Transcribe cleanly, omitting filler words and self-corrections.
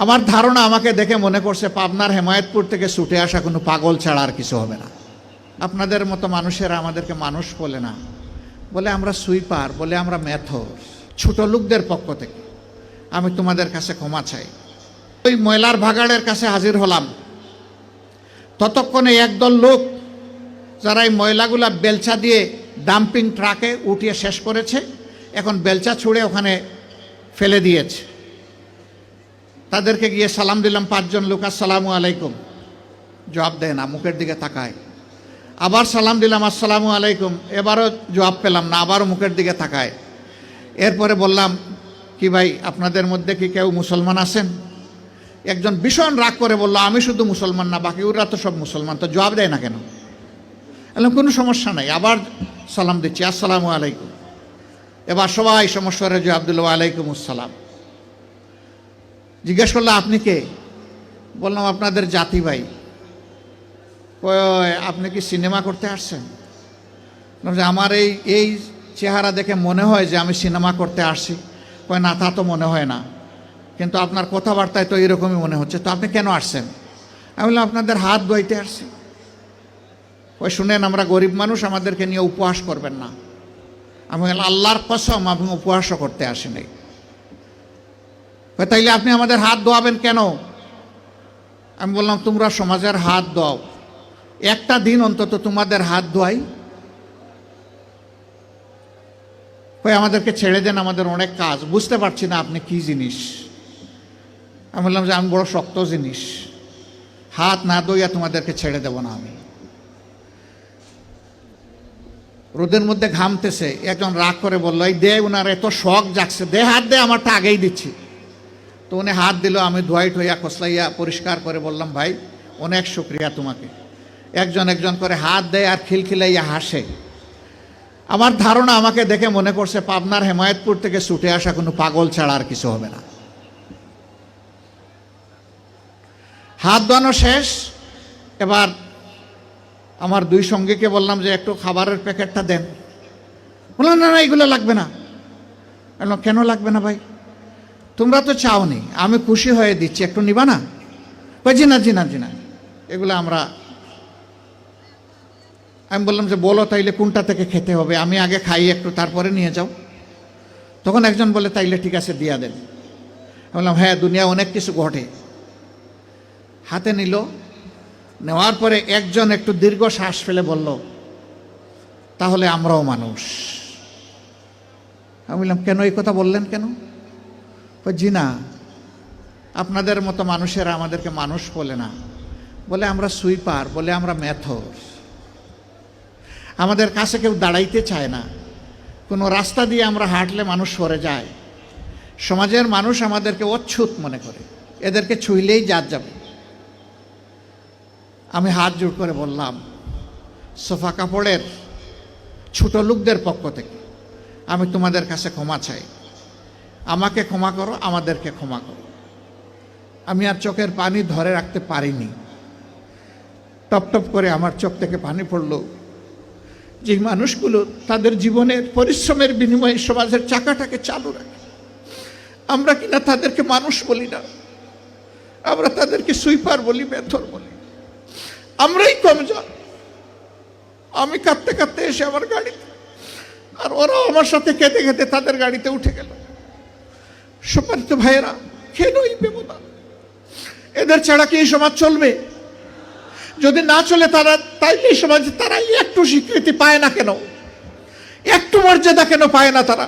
আমার ধারণা আমাকে দেখে মনে করছে পাবনার হেমায়েতপুর থেকে ছুটে আসা কোনো পাগল ছাড়া আর কিছু হবে না। আপনাদের মতো মানুষেরা আমাদেরকে মানুষ বলে না, বলে আমরা সুইপার, বলে আমরা মেথর। ছোট লোকদের পক্ষ থেকে আমি তোমাদের কাছে ক্ষমা চাই। ওই ময়লার ভাগাড়ের কাছে হাজির হলাম, ততক্ষণে একদল লোক যারা এই ময়লাগুলা বেলচা দিয়ে ডাম্পিং ট্রাকে উঠিয়ে শেষ করেছে, এখন বেলচা ছুঁড়ে ওখানে ফেলে দিয়েছে। তাদেরকে গিয়ে সালাম দিলাম, 5 জন লোক, আসসালামু আলাইকুম, জবাব দেয় না, মুখের দিকে তাকায়। আবার সালাম দিলাম, আসসালামু আলাইকুম, এবারও জবাব পেলাম না, আবারও মুখের দিকে তাকায়। এরপরে বললাম, কি ভাই আপনাদের মধ্যে কি কেউ মুসলমান আছেন? একজন ভীষণ রাগ করে বলল, আমি শুধু মুসলমান না, বাকি ওরা তো সব মুসলমান, তো জবাব দেয় না কেন? বললাম কোনো সমস্যা নাই, আবার সালাম দিচ্ছি, আসসালামু আলাইকুম। এবার সবাই সমস্যারে জবাব দিল, ওয়ালাইকুম আসসালাম। জিজ্ঞেস করলো, আপনি কে? বললাম আপনাদের জাতি ভাই। আপনি কি সিনেমা করতে আসছেন? আমার এই চেহারা দেখে মনে হয় যে আমি সিনেমা করতে আসছি। কয় না, তা তো মনে হয় না, কিন্তু আপনার কথাবার্তায় তো এরকমই মনে হচ্ছে। তো আপনি কেন আসছেন? আমি বললাম আপনাদের হাত ধুইতে আসছি। ওই শুনেন, আমরা গরিব মানুষ, আমাদেরকে নিয়ে উপহাস করবেন না। আমি বললাম আল্লাহর কসম আমি উপহাসও করতে আসি নাই। তাইলে আপনি আমাদের হাত ধোয়াবেন কেন? আমি বললাম তোমরা সমাজের হাত ধোও, একটা দিন অন্তত তোমাদের হাত ধোয়াই। আমাদেরকে ছেড়ে দেন, আমাদের অনেক কাজ, বুঝতে পারছি না আপনি কি জিনিস। আমি বললাম যে আমি বড় শক্ত জিনিস, হাত না ধুইয়া তোমাদেরকে ছেড়ে দেব না আমি। রোদের মধ্যে ঘামতেছে, একজন রাগ করে বললো, এই দে, উনার এত শখ জাগছে, দে হাত দে, আমারটা আগেই দিচ্ছি। তো উনি হাত দিল, আমি ধোয়াই ঠোয়া খসলাইয়া পরিষ্কার করে বললাম, ভাই অনেক শুক্রিয়া তোমাকে। একজন একজন করে হাত দেয় আর খিলখিলাইয়া হাসে। আমার ধারণা আমাকে দেখে মনে করছে পাবনার হেমায়েতপুর থেকে ছুটে আসা কোনো পাগল ছাড়া আর কিছু হবে না। হাত ধোয়ানো শেষ। এবার আমার 2 সঙ্গীকে বললাম যে একটু খাবারের প্যাকেটটা দেন। বললাম না না, এগুলো লাগবে না। বললাম কেন লাগবে না ভাই? তোমরা তো চাওনি, আমি খুশি হয়ে দিচ্ছি, একটু নিবা না? জি না জি না জি না, এগুলো আমি বললাম যে বলো তাইলে কোনটা থেকে খেতে হবে, আমি আগে খাই একটু, তারপরে নিয়ে যাও। তখন একজন বলে তাইলে ঠিক আছে দিয়া দেন। বললাম হ্যাঁ, দুনিয়া অনেক কিছু ঘটে। হাতে নিল, নেওয়ার পরে একজন একটু দীর্ঘ শ্বাস ফেলে বলল, তাহলে আমরাও মানুষ। আমি বললাম কেন এই কথা বললেন কেন? জি না, আপনাদের মতো মানুষেরা আমাদেরকে মানুষ বলে না, বলে আমরা সুইপার, বলে আমরা মেথর। আমাদের কাছে কেউ দাঁড়াইতে চায় না, কোনো রাস্তা দিয়ে আমরা হাঁটলে মানুষ সরে যায়। সমাজের মানুষ আমাদেরকে অচ্ছুত মনে করে, এদেরকে ছুঁইলেই জাত যাবে। আমি হাত জোড় করে বললাম, সোফা কাপড়ের ছোট লোকদের পক্ষ থেকে আমি তোমাদের কাছে ক্ষমা চাই। আমাকে ক্ষমা করো, আমাদেরকে ক্ষমা করো। আমি আর চোখের পানি ধরে রাখতে পারিনি, টপ টপ করে আমার চোখ থেকে পানি পড়লো। যে মানুষগুলো তাদের জীবনের পরিশ্রমের বিনিময়ে সমাজের চাকাটাকে চালু রাখে, আমরা কিনা তাদেরকে মানুষ বলি না, আমরা তাদেরকে সুইপার বলি, মেথর বলি। আমরাই কমজোর। আমি কাঁদতে কাঁদতে এসে আমার গাড়িতে, আর ওরাও আমার সাথে কেঁদে কেঁদে তাদের গাড়িতে উঠে গেল। সম্মানিত ভাইয়েরা, কেন এই বেমনা? এদের ছাড়া কি এই সমাজ চলবে? যদি না চলে তাইলে এই সমাজে তারা একটু স্বীকৃতি পায় না কেন? একটু মর্যাদা কেন পায় না তারা?